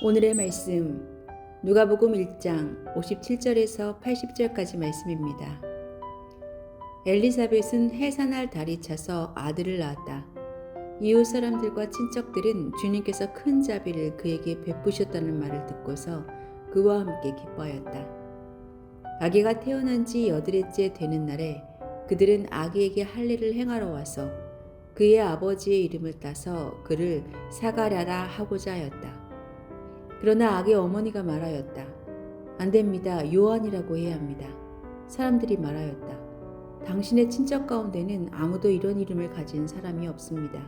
오늘의 말씀 누가복음 1장 57절에서 80절까지 말씀입니다. 엘리사벳은 해산할 달이 차서 아들을 낳았다. 이웃 사람들과 친척들은 주님께서 큰 자비를 그에게 베푸셨다는 말을 듣고서 그와 함께 기뻐하였다. 아기가 태어난 지 8일째 되는 날에 그들은 아기에게 할례를 행하러 와서 그의 아버지의 이름을 따서 그를 사가랴라 하고자 하였다. 그러나 아기 어머니가 말하였다. 안 됩니다. 요한이라고 해야 합니다. 사람들이 말하였다. 당신의 친척 가운데는 아무도 이런 이름을 가진 사람이 없습니다.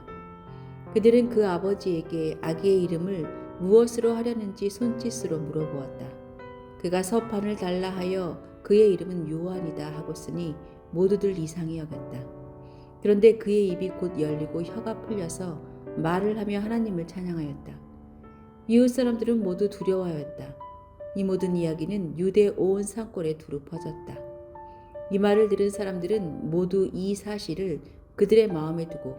그들은 그 아버지에게 아기의 이름을 무엇으로 하려는지 손짓으로 물어보았다. 그가 서판을 달라 하여 그의 이름은 요한이다 하고쓰니 모두들 이상히 여겼다. 그런데 그의 입이 곧 열리고 혀가 풀려서 말을 하며 하나님을 찬양하였다. 이웃 사람들은 모두 두려워하였다. 이 모든 이야기는 유대 온 산골에 두루 퍼졌다. 이 말을 들은 사람들은 모두 이 사실을 그들의 마음에 두고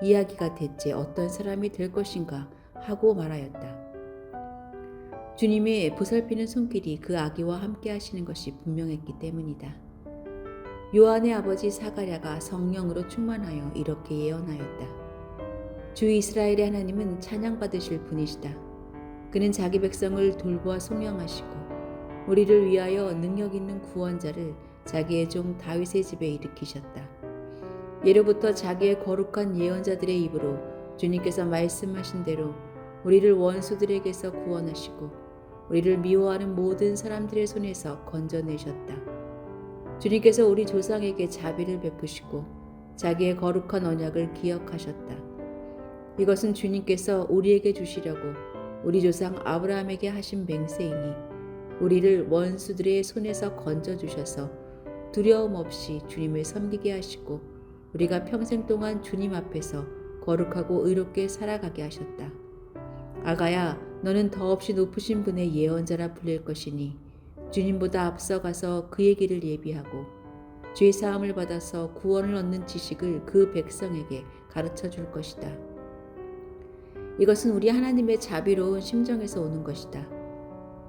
이야기가 대체 어떤 사람이 될 것인가 하고 말하였다. 주님의 보살피는 손길이 그 아기와 함께 하시는 것이 분명했기 때문이다. 요한의 아버지 사가랴가 성령으로 충만하여 이렇게 예언하였다. 주 이스라엘의 하나님은 찬양받으실 분이시다. 그는 자기 백성을 돌보아 속량하시고 우리를 위하여 능력 있는 구원자를 자기의 종 다윗의 집에 일으키셨다. 예로부터 자기의 거룩한 예언자들의 입으로 주님께서 말씀하신 대로 우리를 원수들에게서 구원하시고 우리를 미워하는 모든 사람들의 손에서 건져내셨다. 주님께서 우리 조상에게 자비를 베푸시고 자기의 거룩한 언약을 기억하셨다. 이것은 주님께서 우리에게 주시려고 우리 조상 아브라함에게 하신 맹세이니 우리를 원수들의 손에서 건져주셔서 두려움 없이 주님을 섬기게 하시고 우리가 평생 동안 주님 앞에서 거룩하고 의롭게 살아가게 하셨다. 아가야, 너는 더없이 높으신 분의 예언자라 불릴 것이니 주님보다 앞서가서 그의 길을 예비하고 죄 사함을 받아서 구원을 얻는 지식을 그 백성에게 가르쳐 줄 것이다. 이것은 우리 하나님의 자비로운 심정에서 오는 것이다.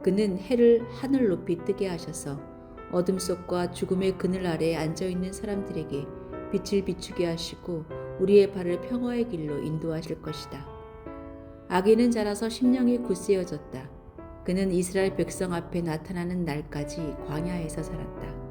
그는 해를 하늘 높이 뜨게 하셔서 어둠 속과 죽음의 그늘 아래에 앉아있는 사람들에게 빛을 비추게 하시고 우리의 발을 평화의 길로 인도하실 것이다. 아기는 자라서 심령이 굳세어졌다. 그는 이스라엘 백성 앞에 나타나는 날까지 광야에서 살았다.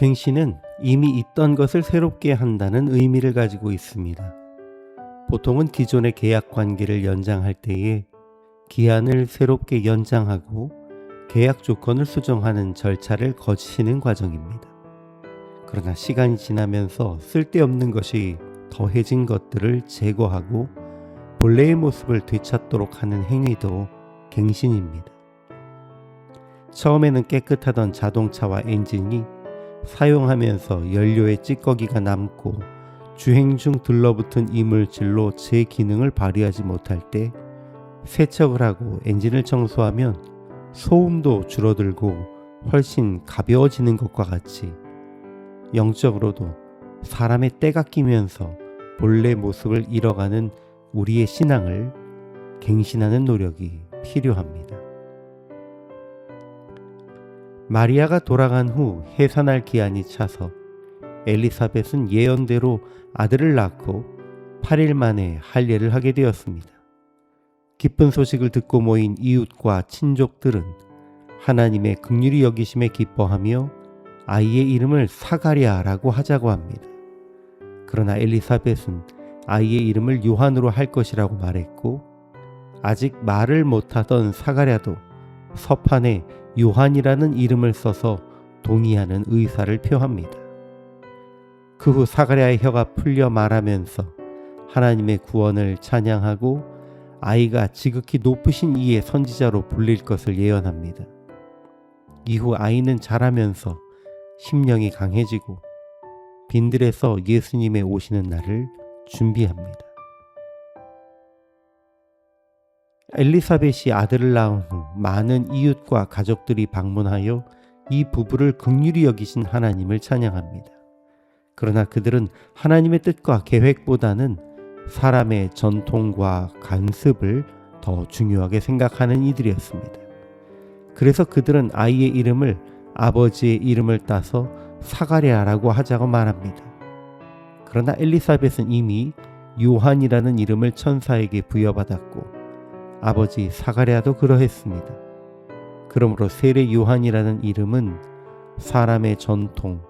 갱신은 이미 있던 것을 새롭게 한다는 의미를 가지고 있습니다. 보통은 기존의 계약 관계를 연장할 때에 기한을 새롭게 연장하고 계약 조건을 수정하는 절차를 거치는 과정입니다. 그러나 시간이 지나면서 쓸데없는 것이 더해진 것들을 제거하고 본래의 모습을 되찾도록 하는 행위도 갱신입니다. 처음에는 깨끗하던 자동차와 엔진이 사용하면서 연료의 찌꺼기가 남고 주행 중 들러붙은 이물질로 제 기능을 발휘하지 못할 때 세척을 하고 엔진을 청소하면 소음도 줄어들고 훨씬 가벼워지는 것과 같이 영적으로도 사람의 때가 끼면서 본래 모습을 잃어가는 우리의 신앙을 갱신하는 노력이 필요합니다. 마리아가 돌아간 후 해산할 기한이 차서 엘리사벳은 예언대로 아들을 낳고 8일 만에 할례를 하게 되었습니다. 기쁜 소식을 듣고 모인 이웃과 친족들은 하나님의 긍휼히 여기심에 기뻐하며 아이의 이름을 사가랴라고 하자고 합니다. 그러나 엘리사벳은 아이의 이름을 요한으로 할 것이라고 말했고 아직 말을 못하던 사가랴도 서판에 요한이라는 이름을 써서 동의하는 의사를 표합니다. 그 후 사가랴의 혀가 풀려 말하면서 하나님의 구원을 찬양하고 아이가 지극히 높으신 이의 선지자로 불릴 것을 예언합니다. 이후 아이는 자라면서 심령이 강해지고 빈들에서 예수님의 오시는 날을 준비합니다. 엘리사벳이 아들을 낳은 후 많은 이웃과 가족들이 방문하여 이 부부를 긍휼히 여기신 하나님을 찬양합니다. 그러나 그들은 하나님의 뜻과 계획보다는 사람의 전통과 관습을 더 중요하게 생각하는 이들이었습니다. 그래서 그들은 아이의 이름을 아버지의 이름을 따서 사가랴라고 하자고 말합니다. 그러나 엘리사벳은 이미 요한이라는 이름을 천사에게 부여받았고 아버지 사가랴도 그러했습니다. 그러므로 세례 요한이라는 이름은 사람의 전통,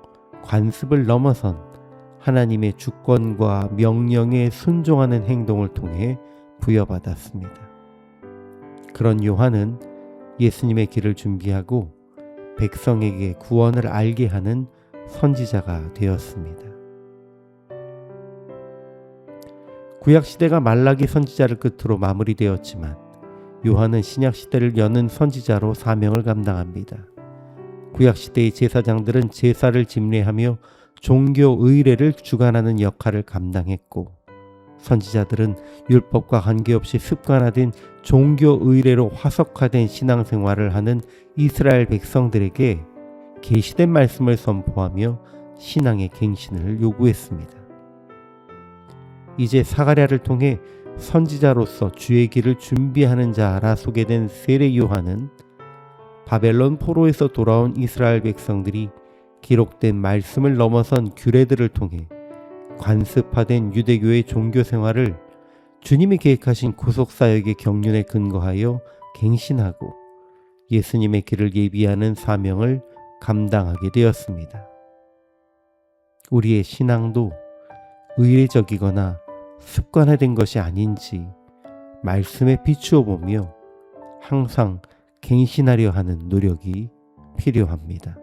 관습을 넘어선 하나님의 주권과 명령에 순종하는 행동을 통해 부여받았습니다. 그런 요한은 예수님의 길을 준비하고 백성에게 구원을 알게 하는 선지자가 되었습니다. 구약시대가 말라기 선지자를 끝으로 마무리되었지만 요한은 신약시대를 여는 선지자로 사명을 감당합니다. 구약시대의 제사장들은 제사를 집례하며 종교 의례를 주관하는 역할을 감당했고 선지자들은 율법과 관계없이 습관화된 종교 의례로 화석화된 신앙생활을 하는 이스라엘 백성들에게 계시된 말씀을 선포하며 신앙의 갱신을 요구했습니다. 이제 사가랴를 통해 선지자로서 주의 길을 준비하는 자라 소개된 세례 요한은 바벨론 포로에서 돌아온 이스라엘 백성들이 기록된 말씀을 넘어선 규례들을 통해 관습화된 유대교의 종교 생활을 주님이 계획하신 구속사역의 경륜에 근거하여 갱신하고 예수님의 길을 예비하는 사명을 감당하게 되었습니다. 우리의 신앙도 의례적이거나 습관화된 것이 아닌지 말씀에 비추어 보며 항상 갱신하려 하는 노력이 필요합니다.